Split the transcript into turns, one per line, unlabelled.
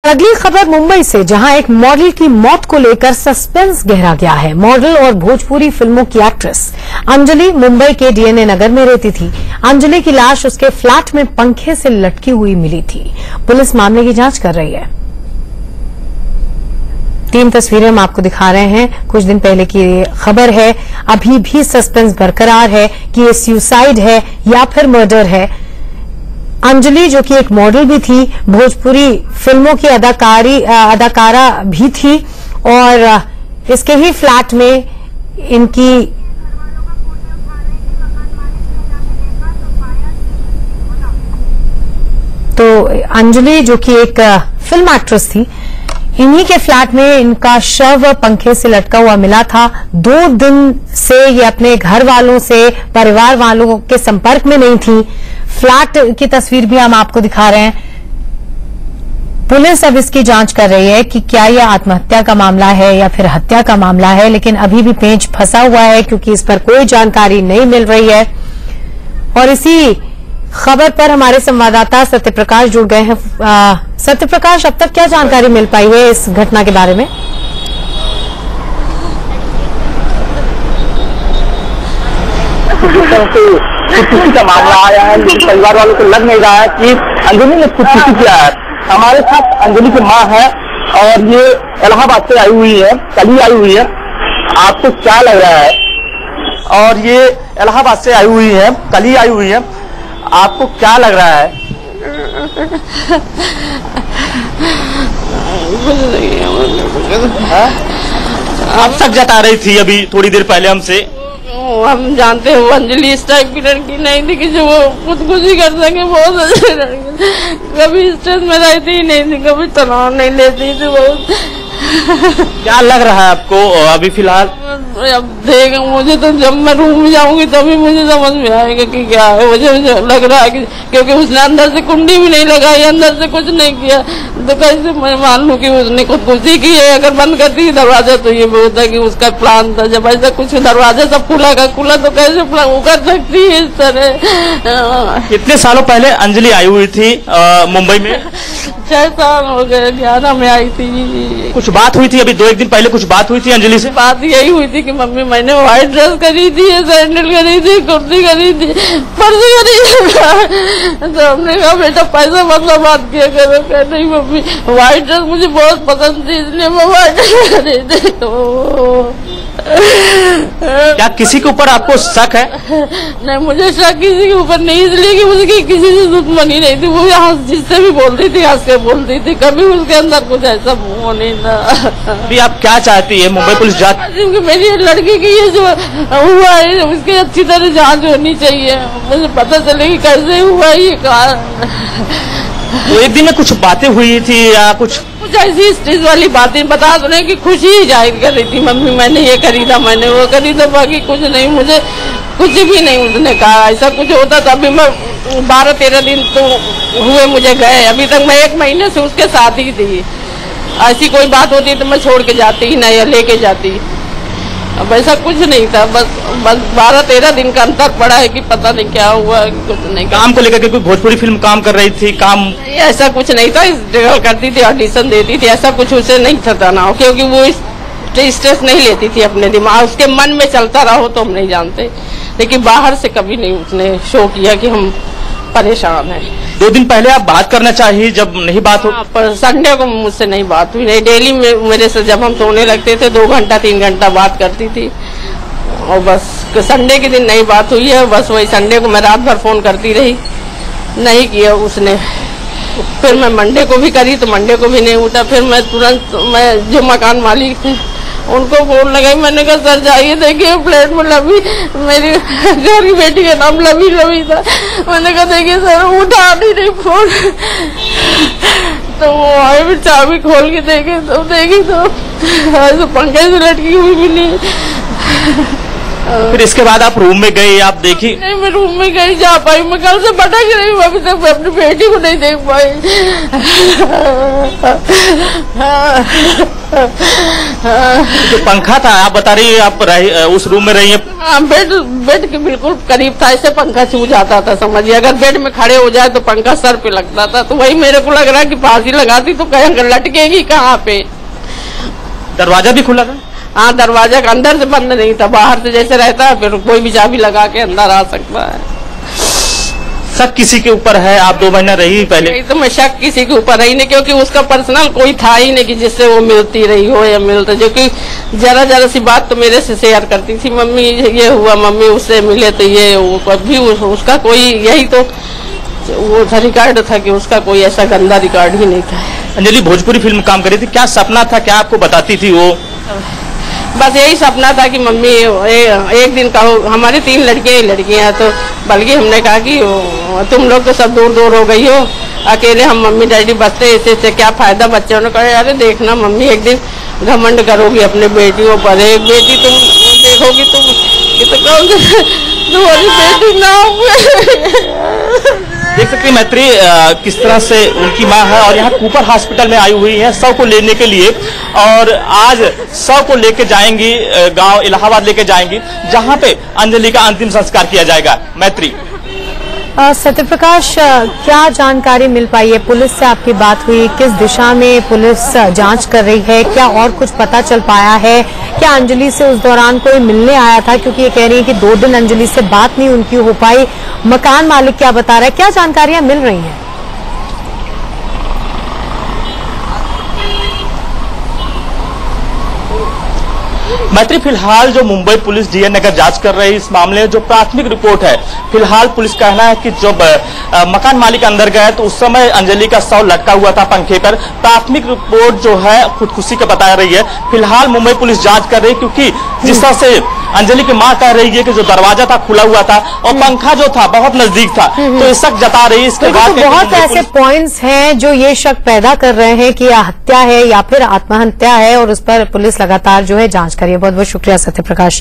अगली खबर मुंबई से, जहां एक मॉडल की मौत को लेकर सस्पेंस गहरा गया है। मॉडल और भोजपुरी फिल्मों की एक्ट्रेस अंजलि मुंबई के डीएनए नगर में रहती थी। अंजलि की लाश उसके फ्लैट में पंखे से लटकी हुई मिली थी। पुलिस मामले की जांच कर रही है। 3 तस्वीरें हम आपको दिखा रहे हैं। कुछ दिन पहले की खबर है। अभी भी सस्पेंस बरकरार है कि ये सुसाइड है या फिर मर्डर है। अंजलि, जो कि एक मॉडल भी थी, भोजपुरी फिल्मों की अदाकारा भी थी और इसके ही फ्लैट में इनकी तो अंजलि, जो कि एक फिल्म एक्ट्रेस थी, इन्हीं के फ्लैट में इनका शव पंखे से लटका हुआ मिला था। 2 दिन से ये अपने घर वालों से, परिवार वालों के संपर्क में नहीं थी। फ्लैट की तस्वीर भी हम आपको दिखा रहे हैं। पुलिस अब इसकी जांच कर रही है कि क्या यह आत्महत्या का मामला है या फिर हत्या का मामला है, लेकिन अभी भी पेंच फंसा हुआ है क्योंकि इस पर कोई जानकारी नहीं मिल रही है। और इसी खबर पर हमारे संवाददाता सत्यप्रकाश जुड़ गए हैं। सत्यप्रकाश, अब तक क्या जानकारी मिल पाई है इस घटना के बारे में?
खुदकुशी का मामला आया है, लेकिन परिवार वालों को लग नहीं रहा है कि अंजलि ने खुदकुशी किया है। हमारे साथ अंजलि की मां है और ये इलाहाबाद से आई हुई है, कल ही आई हुई है। आपको क्या लग रहा है? और ये इलाहाबाद से आई हुई है, कल ही आई हुई है। आपको क्या लग रहा है? आप शक जता रही थी अभी थोड़ी देर पहले हमसे।
हम जानते हैं वो अंजलि इस टाइप की लड़की नहीं थी कि जो वो खुदकुशी कर सके। बहुत अच्छी लड़की, कभी स्ट्रेस में रहती ही नहीं थी, कभी तनाव नहीं लेती थी। बहुत
क्या लग रहा है आपको अभी फिलहाल?
अब देख, मुझे तो जब मैं रूम में जाऊंगी तभी मुझे समझ में आएगा कि क्या है। मुझे लग रहा है कि क्योंकि उसने अंदर से कुंडी भी नहीं लगाई, अंदर से कुछ नहीं किया, तो कैसे मैं मान लूं कि उसने खुदकुशी की है? अगर बंद करती दरवाजा तो ये होता है कि उसका प्लान था। जब ऐसा कुछ दरवाजा सब खुला तो कैसे वो कर सकती है इस तरह?
कितने सालों पहले अंजलि आई हुई थी मुंबई में?
6 साल हो गए, 11 में आई थी।
कुछ बात हुई थी अभी 2-1 दिन पहले? कुछ बात हुई थी अंजलि से?
बात यही हुई थी कि मम्मी मैंने व्हाइट ड्रेस खरीदी थी, सैंडल खरीदी, कुर्ती खरीदी, पर्स खरीदी। तो हमने कहा बेटा पैसा मतलब बात किया करो। कह नहीं मम्मी, व्हाइट ड्रेस मुझे बहुत पसंद थी इसलिए मैं व्हाइट ड्रेस खरीदी।
क्या किसी के ऊपर आपको शक है?
नहीं, मुझे शक किसी के ऊपर नहीं, इसलिए कि मुझे किसी से दुश्मनी नहीं थी। वो जिससे भी बोलती थी हंस के बोलती थी, कभी उसके अंदर कुछ ऐसा वो नहीं था।
अभी आप क्या चाहती है? मुंबई पुलिस जांच,
मेरी लड़की की ये जो हुआ है उसकी अच्छी तरह जांच होनी चाहिए, मुझे पता चले कि कैसे हुआ ये कारण।
तो एक दिन में कुछ बातें हुई थी या कुछ
ऐसी स्टेज वाली बातें बता दो कि खुशी जाहिर कर रही थी, मम्मी मैंने ये खरीदा, मैंने वो खरीदा, बाकी कुछ नहीं, मुझे कुछ भी नहीं उसने कहा। ऐसा कुछ होता तो अभी मैं 12-13 दिन तो हुए मुझे गए, अभी तक मैं 1 महीने से उसके साथ ही थी। ऐसी कोई बात होती तो मैं छोड़ के जाती ही नहीं, लेके जाती। अब ऐसा कुछ नहीं था, बस 12-13 दिन का अंतर पड़ा है कि पता नहीं क्या हुआ, कुछ नहीं।
काम को लेकर के कोई भोजपुरी फिल्म काम कर रही थी? काम
ऐसा कुछ नहीं था, करती थी, ऑडिशन देती थी, ऐसा कुछ उसे नहीं था ना, क्योंकि वो स्ट्रेस नहीं लेती थी अपने दिमाग, उसके मन में चलता रहो तो हम नहीं जानते, लेकिन बाहर से कभी नहीं उसने शो किया कि हम परेशान है।
2 दिन पहले आप बात करना चाहिए, जब नहीं बात हो।
पर संडे को मुझसे नहीं बात हुई, नहीं डेली मेरे से जब हम सोने लगते थे 2 घंटा 3 घंटा बात करती थी, और बस संडे के दिन नहीं बात हुई है। बस वही संडे को मैं रात भर फोन करती रही, नहीं किया उसने। फिर मैं मंडे को भी करी तो मंडे को भी नहीं उठा। फिर मैं तुरंत, मैं जो मकान मालिक थे उनको फोन लगाई, मैंने कहा सर जाइए देखिए फ्लैट में लवी, मेरी घर की बेटी का नाम लवी था। मैंने कहा देखिए सर, उठा नहीं फोन। तो वो आए, फिर चाबी खोल के देखे तो पंखे से लटकी हुई मिली।
फिर इसके बाद आप रूम में गए, आप देखी?
नहीं, मैं रूम में गई जा पाई, मैं कल से भटक रही हूँ, अभी तक मैं अपनी बेटी को नहीं देख पाई।
जो पंखा था, आप बता रही है आप उस रूम में रही है?
हाँ, बेड के बिल्कुल करीब था, इससे पंखा छू जाता था, समझिए। अगर बेड में खड़े हो जाए तो पंखा सर पे लगता था, तो वही मेरे को लग रहा है कि फांसी लगाती तो कहीं लटकेगी कहाँ पे।
दरवाजा भी खुला था?
हाँ, दरवाजा अंदर से बंद नहीं था, बाहर से जैसे रहता है, फिर कोई भी चाबी लगा के अंदर आ सकता है।
शक किसी के ऊपर है? आप 2 महीना रही पहले?
नहीं, तो मैं शक किसी के ऊपर रही नहीं, क्योंकि उसका पर्सनल कोई था ही नहीं कि जिससे वो मिलती रही हो या मिलता, जो कि जरा सी बात तो मेरे से शेयर करती थी, मम्मी ये हुआ, मम्मी उससे मिले तो ये, वो कभी उसका कोई, यही तो वो था रिकॉर्ड था कि उसका कोई ऐसा गंदा रिकॉर्ड ही नहीं था।
अंजलि भोजपुरी फिल्म काम कर रही थी, क्या सपना था, क्या आपको बताती थी वो?
बस यही सपना था कि मम्मी एक दिन कहो, हमारी 3 लड़कियां हैं, तो बल्कि हमने कहा कि तुम लोग तो सब दूर दूर हो गई हो, अकेले हम मम्मी डैडी बचते, इससे क्या फायदा। बच्चों ने कहा अरे देखना मम्मी, एक दिन घमंड करोगी अपने बेटियों पर, एक बेटी तुम देखोगी, तुम तो कहोगे तुम्हारी बेटी ना हुए।
देख सकते हैं मैत्री किस तरह से उनकी मां है और यहाँ कूपर हॉस्पिटल में आई हुई है शव को लेने के लिए, और आज शव को लेके जाएंगी गांव इलाहाबाद लेके जाएंगी, जहां पे अंजलि का अंतिम संस्कार किया जाएगा। मैत्री,
सत्यप्रकाश, क्या जानकारी मिल पाई है? पुलिस से आपकी बात हुई, किस दिशा में पुलिस जांच कर रही है? क्या और कुछ पता चल पाया है? क्या अंजलि से उस दौरान कोई मिलने आया था? क्योंकि ये कह रही है कि 2 दिन अंजलि से बात नहीं उनकी हो पाई। मकान मालिक क्या बता रहा है? क्या जानकारियां मिल रही हैं?
मैत्री, फिलहाल जो मुंबई पुलिस डीएन नगर जांच कर रही है इस मामले में, जो प्राथमिक रिपोर्ट है, फिलहाल पुलिस का कहना है कि जब मकान मालिक अंदर गए तो उस समय अंजलि का शव लटका हुआ था पंखे पर। प्राथमिक रिपोर्ट जो है खुदकुशी का बता रही है। फिलहाल मुंबई पुलिस जांच कर रही है, क्योंकि जिस तरह से अंजलि की मां कह रही है कि जो दरवाजा था खुला हुआ था और पंखा जो था बहुत नजदीक था, तो ये शक जता रही है। इसके बाद
बहुत ऐसे पॉइंट्स हैं जो ये शक पैदा कर रहे हैं कि हत्या है या फिर आत्महत्या है, और उस पर पुलिस लगातार जो है जांच कर रही है। बहुत बहुत शुक्रिया सत्यप्रकाश।